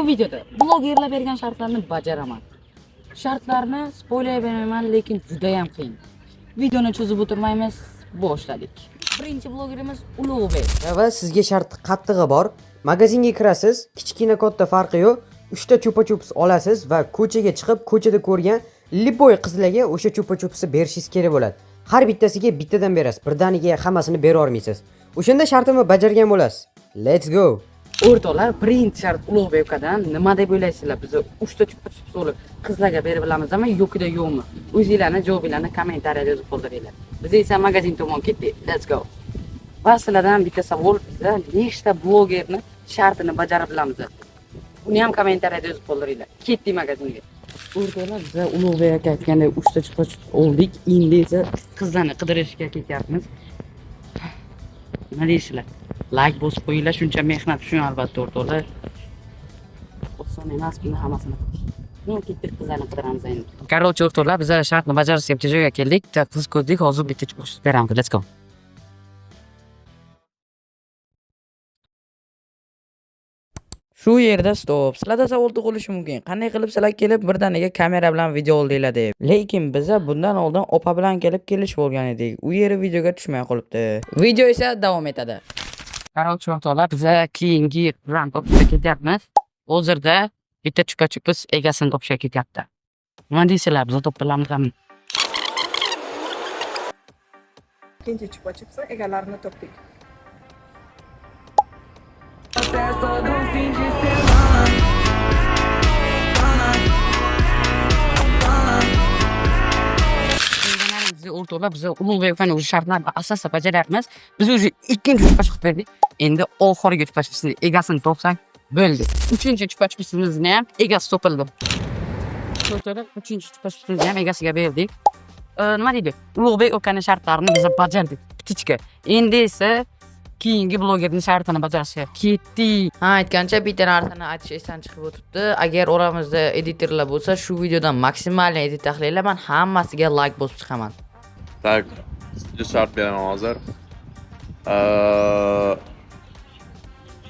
videoda blogerlar bergan shartlarni bajaraman. Shartlarni spoiler bermayman, lekin juda ham qiyin. Videoni cho'zib o'tirmaymiz, boshladik. Birinchi blogerimiz Ulug'bek. Va sizga shart qattig'i bor. Magazinga kirasiz, kichkina katta farqi yo'q. 3 ta chupa-chups olasiz va ko'chaga chiqib, ko'chada ko'rgan liboy qizlarga o'sha chupa-chupsni berishingiz kerak bo'ladi. Har bittasiga bittadan berasiz. Birdaniga hammasini bera olmaysiz. O'shanda shartimni bajargan bo'lasiz. Let's go. O'rtoqlar, birinchi shart Ulug'bekdan nima deb o'ylaysizlar? Biz 3 ta chupa-chups olib qizlarga berib bilamizmi, yo'qida yo'qmi? O'zingizlarning javobinglarni kommentariyada yozib qoldiringlar. Biz esa magazin tomon ketdik. Let's go. Va sizlardan bitta savol, bizda nechta blogerni shartini bajarib bilamiz? Uni ham kommentariyada yozib qoldiringlar. Ketdik magazinga. O'rtoqlar, biz Ulug'bek aka aytganday 3 ta chupa-chups oldik. Endi esa qizlarni qidirishga ketyapmiz. Nima deysizlar? Like bosib qo'yinglar, shuncha mehnat uchun albatta o'rtoqlar. Oson emas buni hammasini. Men ketdik qizlarni qidiramiz endi. Короче, o'rtoqlar, biz shartni bajarishga bitta joyga keldik. Qiz ko'rdik, hozir bitta chupa-chups beramiz. Let's go. Shu yerda stop. Sizlarda savol tug'ilishi mumkin. Qanday qilib sizlar kelib birdaniga kamera bilan video oldinglar deb. Lekin biz bundan oldin opa bilan kelib kelishib olgan edik. U yeri videoga tushmay qolibdi. Video esa davom etadi. Qarorchi o'rtoqlar, biz keyingi rang topishga ketyapmiz. Hozirda bitta chupa-chups egasini topishga ketyapti. Nima deysizlar? Biz topdilamizmi? Ikkinchi chupa-chupsni egalarini topdik. O'rtoqlar, biz Ulug'bek fani o'sha shartlarni asosan bajaryapmiz. Biz o'zi ikkinchi chupa-chups berdik. Endi oxirgi chupa-chupsni egasini topsak bo'ldi. Uchinchi chupa-chupsimizni ham egasi topildi. O'rtoqlar, uchinchi chupa-chupsni ham egasiga berdik. Nima deydi? Ulug'bek okaning shartlarini biz bajardik. Bitichka. Endi esa keyingi blogerning shartini bajarishga ketdik. Ha, aytgancha bitta narsani aytish esdan chiqib o'tibdi. Agar oramizda editorlar bo'lsa, shu videodan maksimalni edit tahlillar man hammasiga like bosib chiqaman. Tak, sizga shart beraman hozir.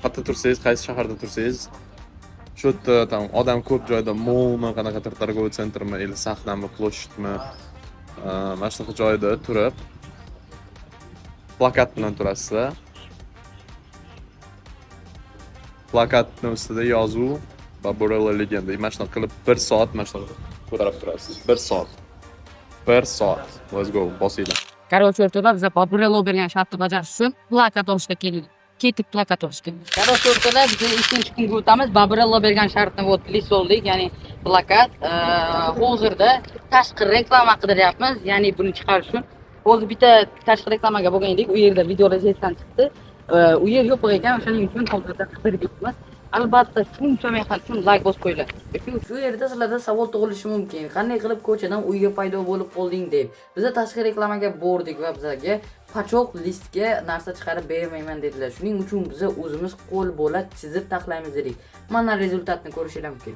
Qayerda tursangiz, qaysi shaharda tursangiz, shu yerda tam odam ko'p joyda molmi, qanaqa торговый centrmi, yoki sahnami, ploshadmi, mana shunaqa joyda turib plakat bilan turasizlar. Plakatning ustida yozuv Barbarella legenda. Mana shunaqa qilib 1 soat mana shunaqa ko'tarib turasiz. 1 soat. 1 soat. Let's go, bosinglar. Короче, o'rtoqlar, biz Barbarella bergan shartni bajarish uchun plakat olishga keldik. Ketib plakat olishga. Короче, o'rtoqlar, biz ikkinchi kunga o'tamiz. Barbarella bergan shartni list oldik, ya'ni plakat. Hozirda tashqi reklama qidiryapmiz, ya'ni buni chiqarish uchun. Hozir bitta tashqi reklamaga bo'lgan edik, u yerda videolar esdan chiqdi. U yer yo'q ekan, o'shaning uchun hozirda qidirib yuribmiz. Albatta, shuncha mehnat uchun like bosib qo'yinglar. Shu yerda sizlarda savol tug'ilishi mumkin. Qanday qilib ko'chadan uyga paydo bo'lib qolding deb. Biz tashqi reklamaga bordik va bizga pachoq listga narsa chiqarib bermayman dedilar. Shuning uchun biz o'zimiz qo'l bo'la chizib taxlaymiz dedik. Mana rezultatni ko'rishingiz mumkin.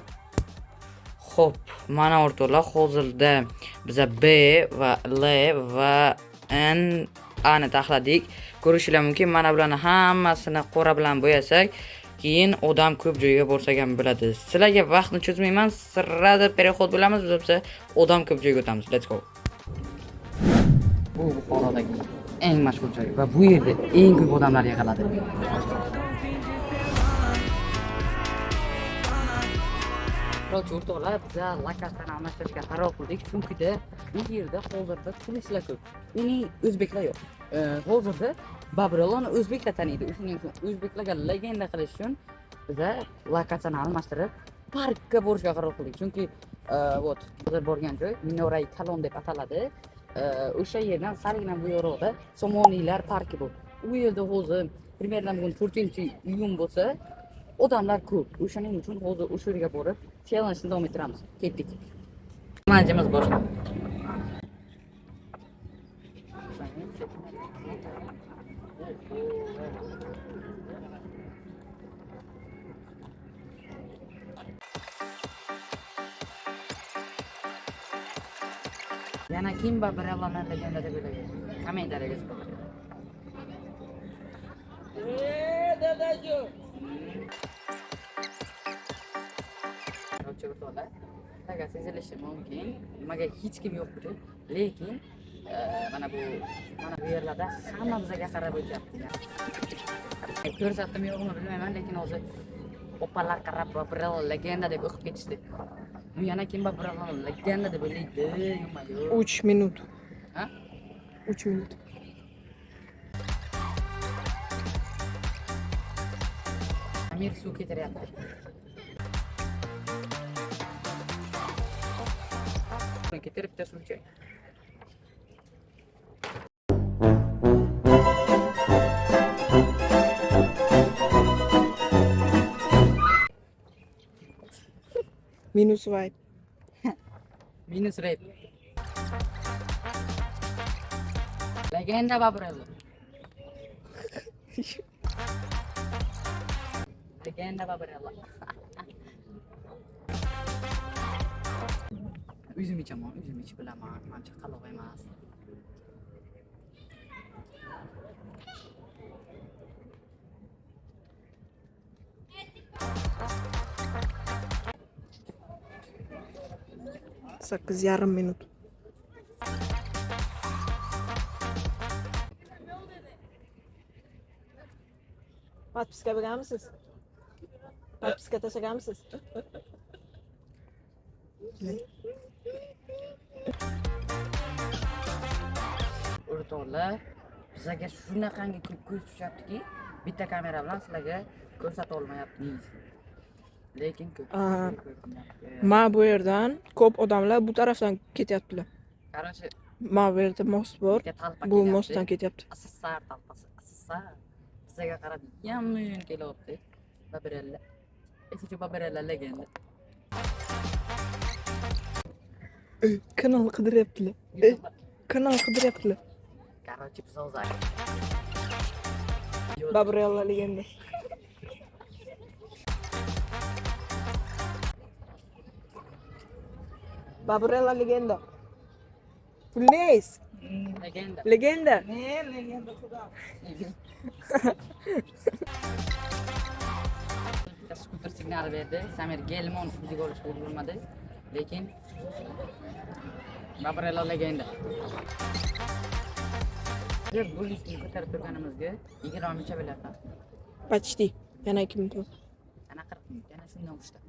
Xo'p, mana o'rtoqlar, hozirda biz B va L va N ani taxladik. Ko'rishingiz mumkin. Mana bularni hammasini qora bilan bo'yasak, keyin odam ko'p joyga borsak ham bo'ladi. Sizlarga vaqtni cho'zmayman, sirrada переход bo'lamiz, biz odam ko'p joyga o'tamiz. Let's go. Bu Buxorodagi eng mashhur joy va bu yerda eng ko'p odamlar yig'iladi. Biroq o'rtoqlar, biz lokatsiyani almashtirishga qaror qildik, chunki u yerda hozirda turistlar ko'p. Ya'ni o'zbeklar yo'q. Hozirda Barbarellani o'zbeklar taniydi. Shuning uchun o'zbeklarga legenda qilish uchun biz lokatsiyani almashtirib parkka borishga qaror qildik. Chunki hozir borgan joy Minorai Kalon deb ataladi. O'sha yerdan salgina bu yoqda Somoniylar parki bor. U yerda hozir примерно bugun 4-iyun bo'lsa, odamlar ko'p. O'shaning uchun hozir o'sha yerga borib challenge davom ettiramiz. Ketdik. Manjimiz boshlandi. Yana kim Barbarellani legenda deb o'ylagan? Kommentariyaga yozing. bo'yicha o'rtoqlar. Sizlarga sezilishi mumkin. Nimaga hech kim yo'q edi. Lekin mana bu yerlarda hamma bizga qarab o'tyapti. Ko'rsatdim yo'qmi bilmayman, lekin hozir opalar qarab Babrel legenda deb o'qib ketishdi. Bu yana kim Babrel legenda deb o'ylaydi, yo'q. 3 minut. Ha? 3 minut. Amir suv ketiryapti. Ketiribdi suvchi. Minus vibe. Minus rate. Legenda Babrel. Legenda Babrel. Üzüm ichaman, üzüm ichib bilaman. Men chaqaloq emas. Sakkiz yarim minut. Podpiska berganmisiz? Podpiska tashlaganmisiz? O'rtoqlar, bizga shunaqangi ko'p ko'z tushyaptiki, bitta kamera bilan sizlarga ko'rsata olmayapmiz. Lekin ko'p. Ma bu yerdan ko'p odamlar bu tarafdan ketyaptilar. Qarshi, Ma bu yerda most bor. Bu mostdan ketyapti. Asissar talpasi, asissar. Bizga qarab yammin kelyapti. Babrella. Eski Babrella legenda. Kanal qidiryaptilar. Kanal qidiryaptilar. Короче, псалзак. Babrella legenda. Babrella legenda. Please. Legenda. Legenda. Skuter signal berdi. Samir Gelmon o'ziga olishga ulgurmadi. Lekin Babrella legenda. Bu listni ko'tarib turganimizga 20 minutcha bo'lyapti. Почти. Yana 2 minut. Yana 40 minut, yana shundan ushta.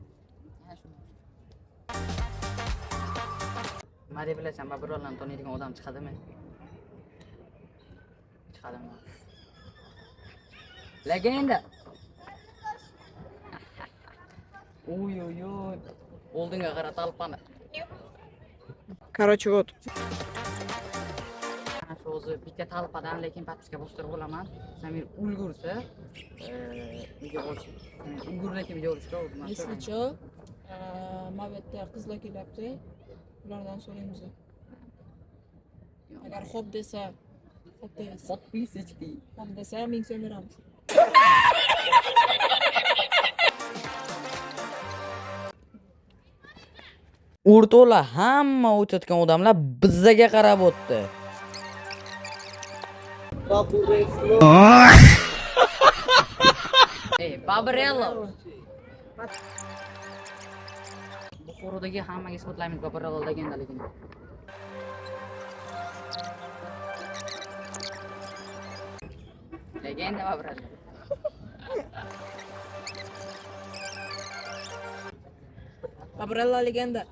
Yana shundan ushta. Nima deb bilasan, Babrellani taniydigan odam chiqadimi? Chiqadimi? Legenda. Oy oy oy. Oldinga qara talpani. Короче, вот. Shu o'zi bitta talpadan lekin patishga bostirib olaman. Samir ulgursa, video olish. Ulgur lekin video olishga o'zim. Если что, ma bu yerda qizlar kelyapti. Ulardan so'raymiz. Agar xo'p desa, xo'p deymiz. Подписочки. Xo'p desa, 1000 so'm beramiz. O'rtoqlar, hamma o'tayotgan odamlar bizga qarab o'tdi. Babrella. Buxorodagi hammaga isbotlaymiz Babrella legendaligini. Legenda Babrella. Babrella legenda.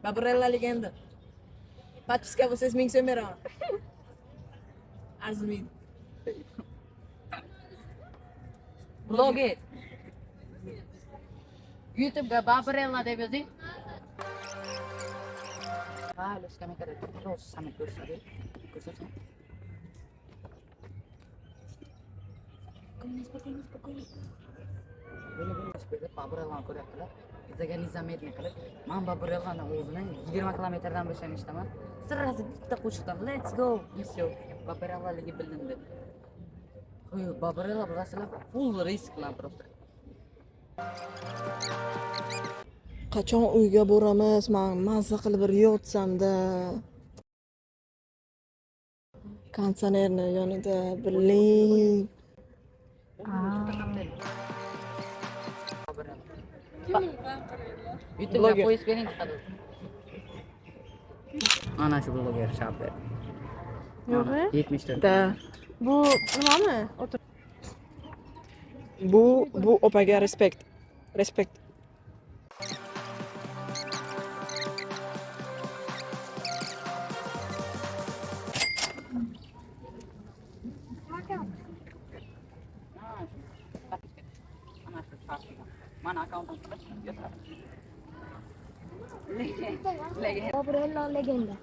Babrella legenda. Podpiska bo'lsangiz 1000 so'm beraman. Arzimaydi. Blogi. YouTube'ga Babrella deb yozing. Ha, los kamera to'g'ri samit ko'rsatadi. Ko'rsating. Böyle Babrellani ko'ryaptilar. Bizga nizametni qilib, men Babrellani o'zini 20 kilometrdan bo'lsam eshitaman. Sirrasi bitta qo'shiqdan let's go. Все, Babrellaligi bilindi. Babrella bilasizlar, full risk bilan просто. Qachon uyga boramiz? Men mazza qilib bir yotsam-da. Konditsionerni yonida biling. YouTube'ga Bloger. qo'yib bering chiqadi. Ana shu bloger shartlar. Yo'q. 74. Da. Bu nimami? O'tir. Bu opaga respekt. Respekt. Ana shu shartlar. Mana akkauntim Gabriella Legenda.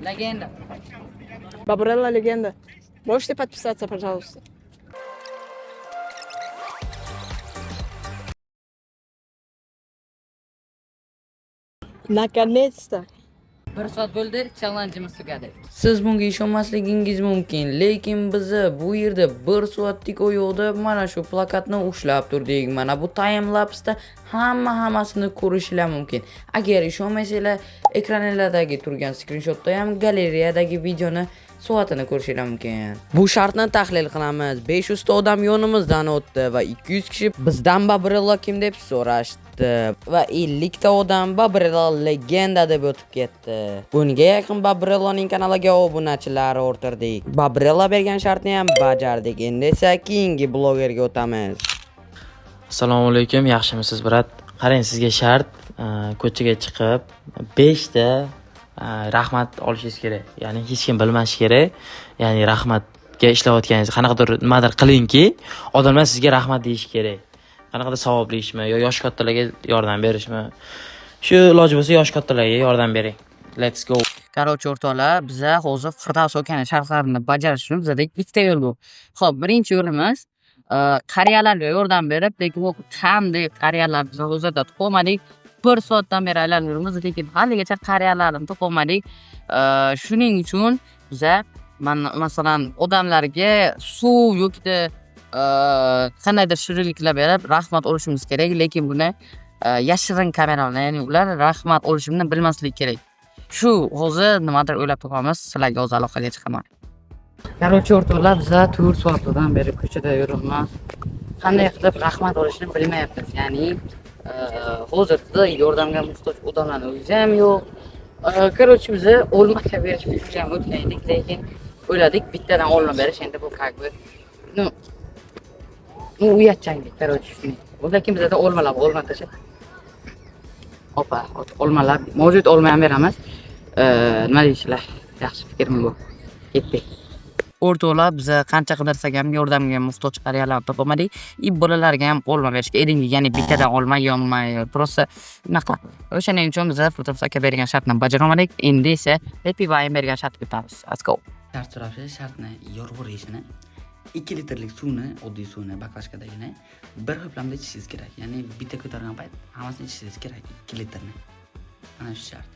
Legenda. Babrella Legenda. Можете подписаться, пожалуйста? Наконец-то. 1 soat bo'ldi, challenge'imiz tugadi. Siz bunga ishonmasligingiz mumkin, lekin biz bu yerda 1 soatlik oyoqda mana shu plakatni ushlab turdik. Mana bu time lapsda hammasini ko'rishlar mumkin. Agar ishonmasanglar, ekranlardagi turgan skrinshotda ham galereyadagi videoni soatini ko'rishingiz mumkin. Bu shartni tahlil qilamiz. 500 ta odam yonimizdan o'tdi va 200 kishi bizdan Babrella kim deb so'rashdi va 50 ta odam Babrella Legenda deb o'tib ketdi. Bunga yaqin Babrellaning kanaliga obunachilar orttirdik. Babrella bergan shartni ham bajardik. Endi esa keyingi blogerga o'tamiz. Assalomu alaykum, yaxshimisiz brat? Qarang, sizga shart ko'chaga chiqib 5 ta rahmat olishingiz kerak. Ya'ni hech kim bilmashi kerak. Ya'ni rahmatga ishlayotganingizni qanaqadir nimadir qilingki, odamlar sizga rahmat deyishi kerak. Qanaqadir savobli ishmi yo yosh kattalarga yordam berishmi? Shu iloji bo'lsa yosh kattalarga yordam bering. Let's go. Короче, o'rtoqlar, biz hozir Firdavs okani shartlarini bajarish uchun bizda ikkita yo'l bor. Xo'p, birinchi yo'limiz qariyalarga yordam berib, lekin u qanday qariyalar biz hozirda topolmadik. 1 soatdan beri aylanamiz, lekin haligacha qariyalarni topolmadik. Shuning uchun biz masalan odamlarga suv yoki qandaydir shirinliklar berib rahmat olishimiz kerak, lekin buni yashirin kameralar, ya'ni ular rahmat olishimni bilmasligi kerak. Shu hozir nimadir o'ylab topamiz, sizlarga o'z aloqaga chiqaman. Короче, o'rtoqlar, biz 4 soatdan beri ko'chada yuribmiz. Qanday qilib rahmat olishni bilmayapmiz. Ya'ni hozirda yordamga muhtoj odamlarni o'zi ham yo'q. Короче, biz olmacha berish fikriga ham o'tgan edik, lekin o'yladik bittadan olma berish, endi bu как бы uyatchanlik, короче, shuni. Lekin bizda olmalar, olma tasha. Opa, olmalar, mavjud olma ham beramiz. Nima deysizlar? Yaxshi fikrmi bu? Ketdik. O'rtoqlar, biz qancha qidirsak ham yordamga muhtoj qariyalarni topolmadik. Bolalarga ham olma berishga erindik, ya'ni bittadan olma yonmay, просто unaqa. O'shaning uchun biz Firdavs aka bergan shartni bajara olmadik. Endi esa Happy Wine bergan shartga o'tamiz. Let's go. Shart so'rashi, shartni yorug'ur yeyishini 2 litrlik suvni, oddiy suvni baklashkadagini bir ho'plamda ichishingiz kerak. Ya'ni bitta ko'targan payt hammasini ichishingiz kerak 2 litrni. Mana shu shart.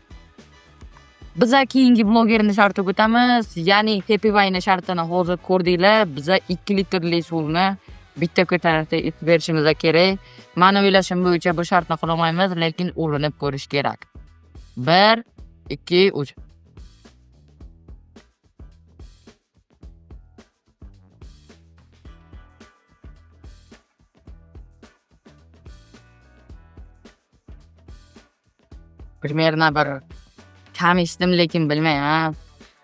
Biz keyingi blogerni shartiga o'tamiz. Ya'ni Happy Wine shartini hozir ko'rdinglar. Biz 2 litrlik suvni bitta ko'tarishda ichib berishimiz kerak. Meni o'ylashim bo'yicha bu shartni qila olmaymiz, lekin urinib ko'rish kerak. 1 2 3. Примерно bir kam eshitdim, lekin bilmayman.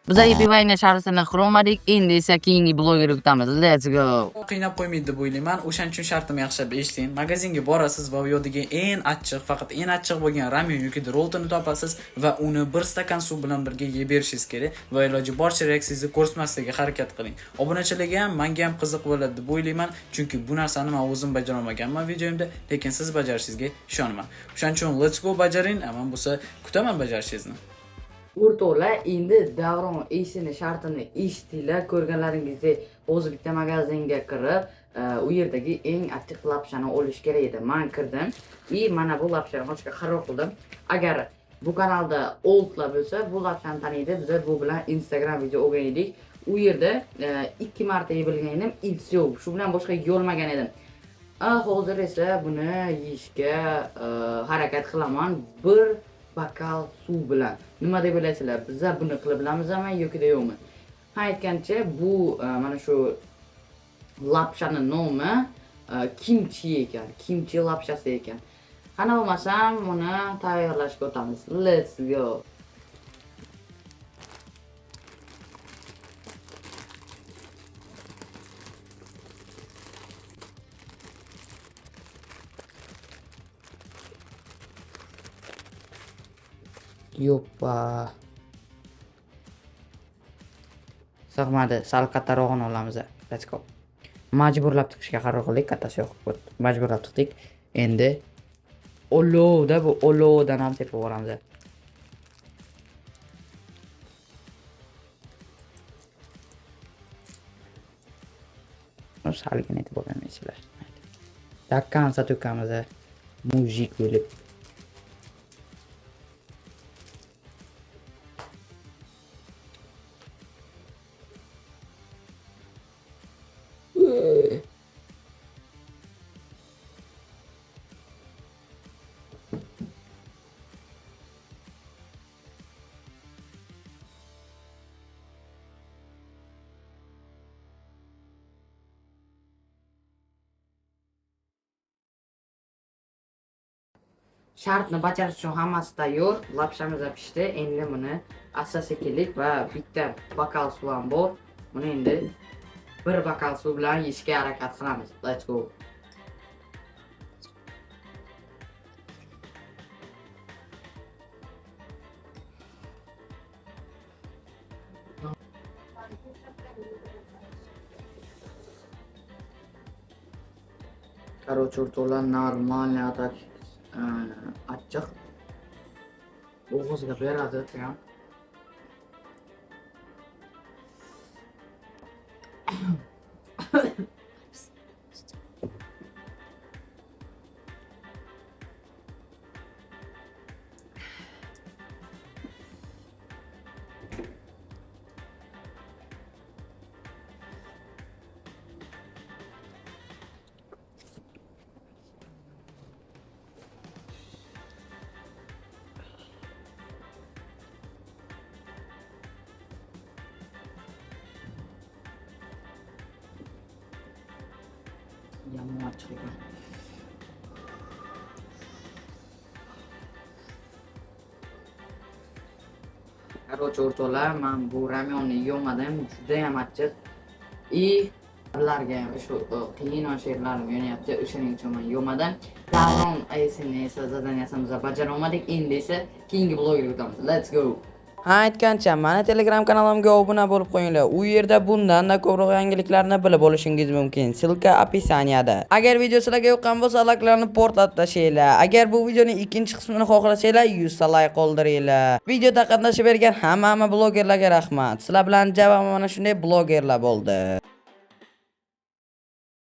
Biz Happy Wine shartini qila olmadik, endi esa keyingi blogerga o'tamiz. Let's go. Qiynab qo'ymaydi deb o'ylayman. O'shaning uchun shartni yaxshilab eshiting. Magazinga borasiz va u yerdagi eng achchiq, faqat eng achchiq bo'lgan ramen yoki roltini topasiz va uni 1 stakan suv bilan birga yeb berishingiz kerak va iloji boricha reaksiyangizni ko'rsatmaslikka harakat qiling. Obunachilarga ham, menga ham qiziq bo'ladi deb o'ylayman, chunki bu narsani men o'zim bajara olmaganman videomda, lekin siz bajarishingizga ishonaman. O'shaning uchun let's go bajaring, aman bo'lsa kutaman bajarishingizni. O'rtoqlar, endi Davron esini shartini eshitdinglar, ko'rganlaringizdek, hozir bitta magazinga kirib, u yerdagi eng achchiq lapshani olish kerak edi. Men kirdim va mana bu lapshani ochga qaror qildim. Agar bu kanalda oldlar bo'lsa, bu lapshani taniydi. Biz bu bilan Instagram video olgan edik. U yerda 2 marta yebilgan edim, ilsiyo. Shu bilan boshqa yolmagan edim. Hozir esa buni yeyishga harakat qilaman. Bir bakal suv bilan. Nima deb o'ylaysizlar? Biz buni qilib bilamizmi yoki yo'qmi? Ha aytgancha bu mana shu lapshani nomi kimchi ekan. Kimchi lapshasi ekan. Qana bo'lmasam buni tayyorlashga o'tamiz. Let's go. Yoppa. Sig'madi, sal kattarog'ini olamiz. Let's go. Majburlab tiqishga qaror qildik, kattasi yo'q. Majburlab tiqdik. Endi olovda bu olovdan ham tepib yuboramiz. Salgina etib bo'lmaysizlar. Yakkansa to'kamiz. Mujik bo'lib. Shartni bajarish uchun hammasi tayyor. Lapshamiz pishdi. Endi buni asta-sekinlik va bitta bokal suv ham bor. Buni endi bir bokal suv bilan yeyishga harakat qilamiz. Let's go. Короче, o'rtoqlar, нормальный atak achchiq. Bo'g'izga beradi ham. Yomon achchiq ekan. Короче, o'rtoqlar, men bu ramyonni yemadim, juda ham achchiq. Ularga shu qiyin she'rlarim yonyapti, o'shaning uchun men yemadim. Davron aytsin esa zadaniyasimizni bajara olmadik, endi esa keyingi blogerga o'tamiz. Let's go. Ha aytgancha, mana Telegram kanalimga obuna bo'lib qo'yinglar. U yerda bundan-da ko'proq yangiliklarni bilib olishingiz mumkin. Silka описаниеda. Agar video sizlarga yoqqan bo'lsa, likelarni portlatib tashlaylar. Agar bu videoning ikkinchi qismini xohlasanglar, 100 ta like qoldiringlar. Videoda qatnashib bergan hamma blogerlarga rahmat. Sizlar bilan javob mana shunday blogerlar bo'ldi.